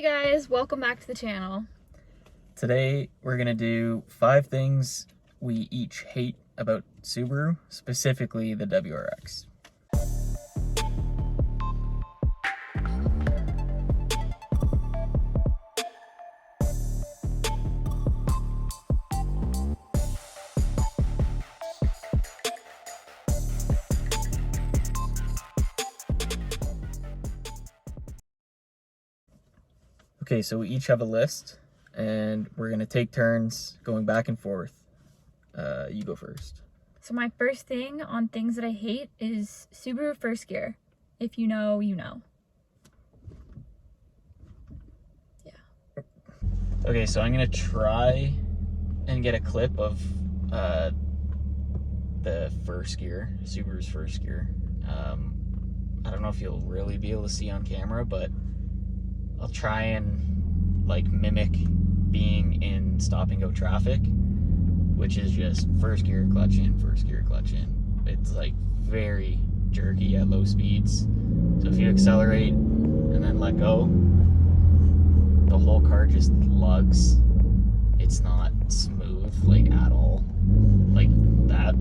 Hey guys, welcome back to the channel. Today we're gonna do 5 things we each hate about Subaru, specifically the WRX. Okay, so we each have a list and we're gonna take turns going back and forth. You go first. So my first thing on things that I hate is Subaru first gear. If you know, you know. Yeah. Okay, so I'm gonna try and get a clip of the first gear, Subaru's first gear. I don't know if you'll really be able to see on camera, but I'll try and like mimic being in stop and go traffic, which is just first gear, clutch in, first gear, clutch in. It's like very jerky at low speeds. So if you accelerate and then let go, the whole car just lugs. It's not smooth like at all, like that.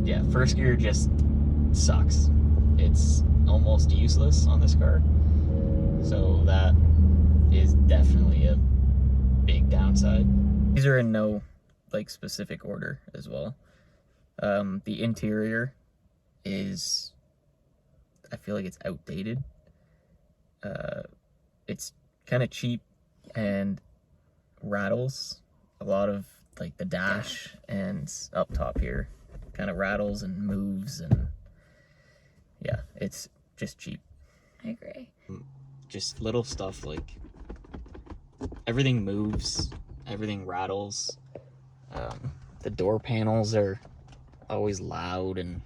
Yeah, first gear just sucks. It's almost useless on this car, so that is definitely a big downside. These are in no like specific order as well. The interior is, I feel like it's outdated. It's kind of cheap and rattles a lot of like the dash and up top here kind of rattles and moves, and yeah, it's just cheap. I agree. Just little stuff like everything moves, everything rattles. The door panels are always loud, and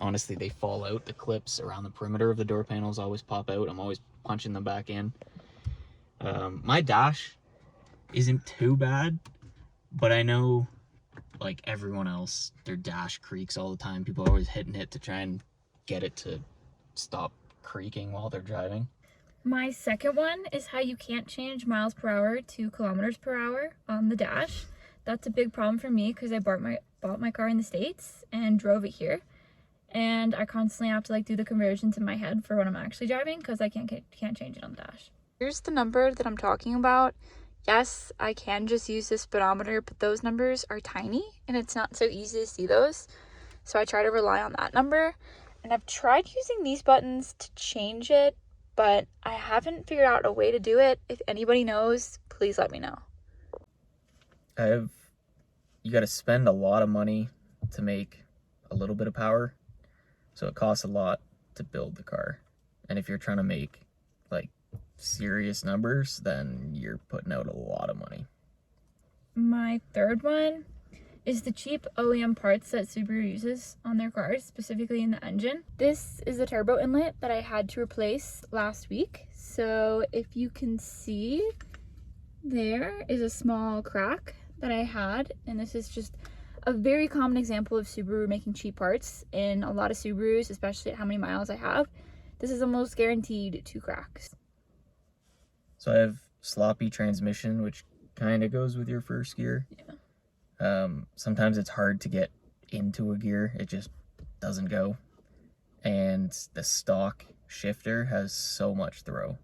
honestly they fall out. The clips around the perimeter of the door panels always pop out. I'm always punching them back in. My dash isn't too bad, but I know like everyone else, their dash creaks all the time. People are always hitting it to try and get it to stop creaking while they're driving. My second one is how you can't change miles per hour to kilometers per hour on the dash. That's a big problem for me because I bought my car in the States and drove it here. And I constantly have to like do the conversions in my head for when I'm actually driving because I can't change it on the dash. Here's the number that I'm talking about. Yes, I can just use the speedometer, but those numbers are tiny and it's not so easy to see those. So I try to rely on that number. And I've tried using these buttons to change it, but I haven't figured out a way to do it. If anybody knows, please let me know. You got to spend a lot of money to make a little bit of power. So it costs a lot to build the car. And if you're trying to make like serious numbers, then you're putting out a lot of money. My third one is the cheap OEM parts that Subaru uses on their cars, specifically in the engine. This is the turbo inlet that I had to replace last week. So if you can see, there is a small crack that I had, and this is just a very common example of Subaru making cheap parts. In a lot of Subarus, especially at how many miles I have, this is almost guaranteed to crack. So I have sloppy transmission, which kind of goes with your first gear. Yeah. Sometimes it's hard to get into a gear. It just doesn't go. And the stock shifter has so much throw.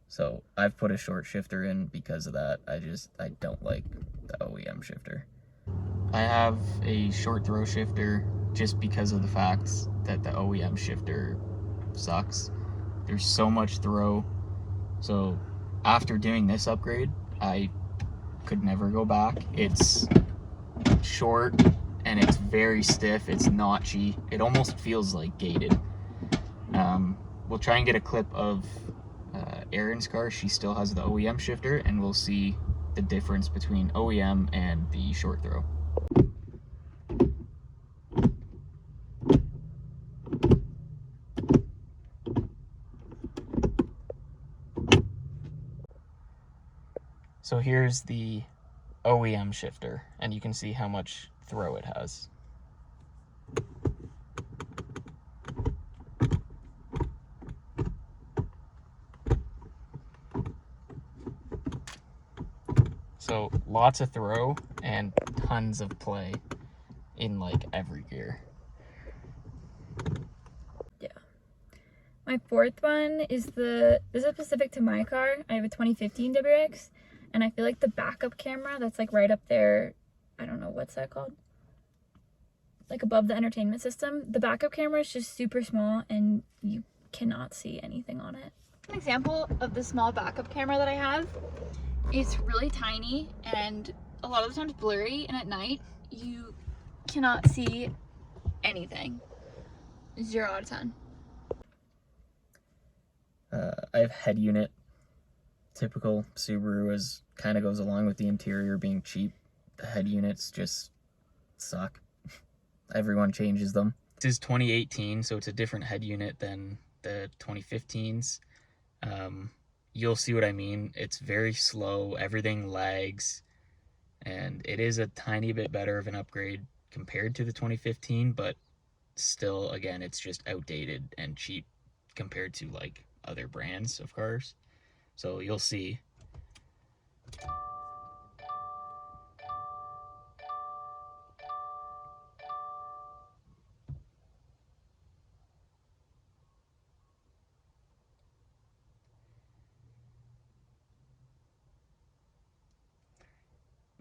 So I've put a short shifter in because of that. I don't like the OEM shifter. I have a short throw shifter just because of the fact that the OEM shifter sucks. There's so much throw. So after doing this upgrade, I could never go back. It's short and it's very stiff. It's notchy. It almost feels like gated. We'll try and get a clip of Erin's car. She still has the OEM shifter, and we'll see the difference between OEM and the short throw. So here's the OEM shifter, and you can see how much throw it has. So lots of throw and tons of play in like every gear. Yeah. My fourth one is this is specific to my car. I have a 2015 WRX, and I feel like the backup camera that's like right up there, I don't know, what's that called? Like above the entertainment system. The backup camera is just super small and you cannot see anything on it. An example of the small backup camera that I have, it's really tiny and a lot of the times blurry, and at night you cannot see anything. 0 out of 10. I have head unit. Typical Subaru is kind of goes along with the interior being cheap. The head units just suck. Everyone changes them. This is 2018, so it's a different head unit than the 2015s. You'll see what I mean. It's very slow, everything lags, and it is a tiny bit better of an upgrade compared to the 2015, but still, again, it's just outdated and cheap compared to like other brands of cars. So you'll see.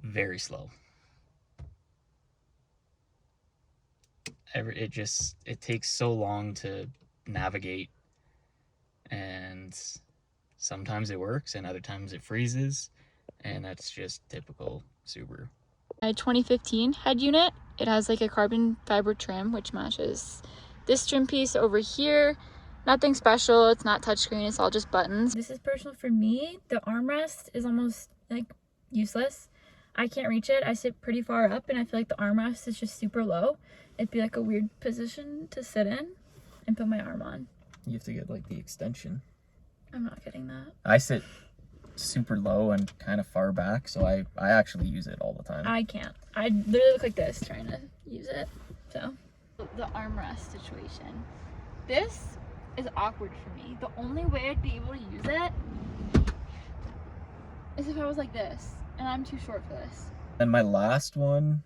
Very slow. It takes so long to navigate, and sometimes it works and other times it freezes, and that's just typical Subaru. My 2015 head unit, it has like a carbon fiber trim which matches this trim piece over here. Nothing special, it's not touchscreen, it's all just buttons. This is personal for me. The armrest is almost like useless. I can't reach it. I sit pretty far up and I feel like the armrest is just super low. It'd be like a weird position to sit in and put my arm on. You have to get like the extension. I'm not getting that. I sit super low and kind of far back, so I actually use it all the time. I can't. I literally look like this trying to use it. So the armrest situation. This is awkward for me. The only way I'd be able to use it is if I was like this, and I'm too short for this. And my last one,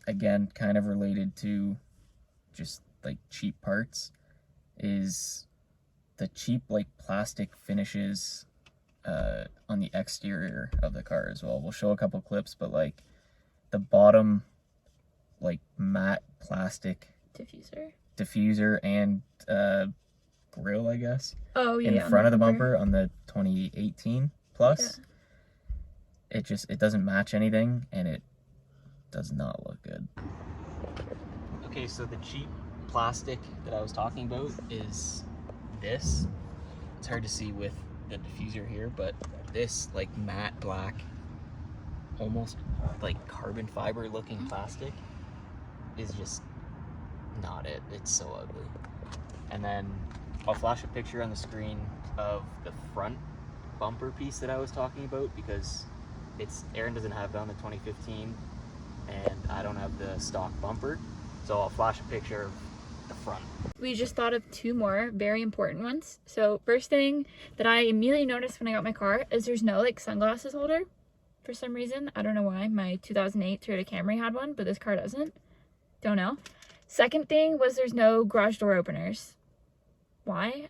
again, kind of related to just like cheap parts, is the cheap like plastic finishes on the exterior of the car as well. We'll show a couple clips, but like the bottom like matte plastic diffuser and grill, I guess. Oh yeah. In front of the bumper on the 2018 Plus. Yeah. It doesn't match anything, and it does not look good. Okay, so the cheap plastic that I was talking about is this. It's hard to see with the diffuser here, but this like matte black, almost like carbon fiber looking plastic is just not it. It's so ugly. And then I'll flash a picture on the screen of the front bumper piece that I was talking about, because Aaron doesn't have it on the 2015 and I don't have the stock bumper, so I'll flash a picture of the front. We just thought of 2 more very important ones. So first thing that I immediately noticed when I got my car is there's no like sunglasses holder for some reason. I don't know why. My 2008 Toyota Camry had one, but this car doesn't. Don't know. Second thing was there's no garage door openers. Why?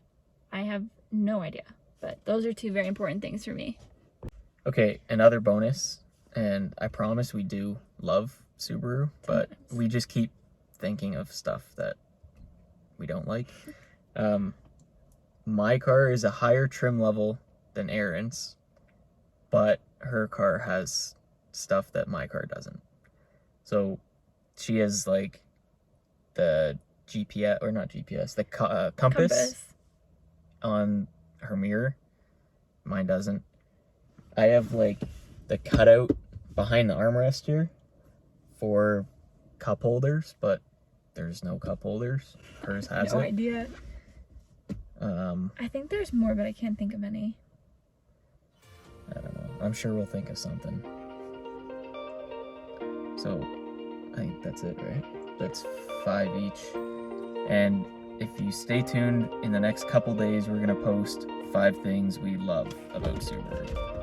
I have no idea, but those are 2 very important things for me. Okay, another bonus, and I promise we do love Subaru, but we just keep thinking of stuff that we don't like. My car is a higher trim level than Aaron's, but her car has stuff that my car doesn't. So she has like the GPS, or not GPS, the compass on her mirror. Mine doesn't. I have like the cutout behind the armrest here for cup holders, but there's no cup holders. Hers has it. No idea. I think there's more, but I can't think of any. I don't know. I'm sure we'll think of something. So I think that's it, right? That's 5 each. And if you stay tuned, in the next couple days, we're gonna post 5 things we love about Subaru.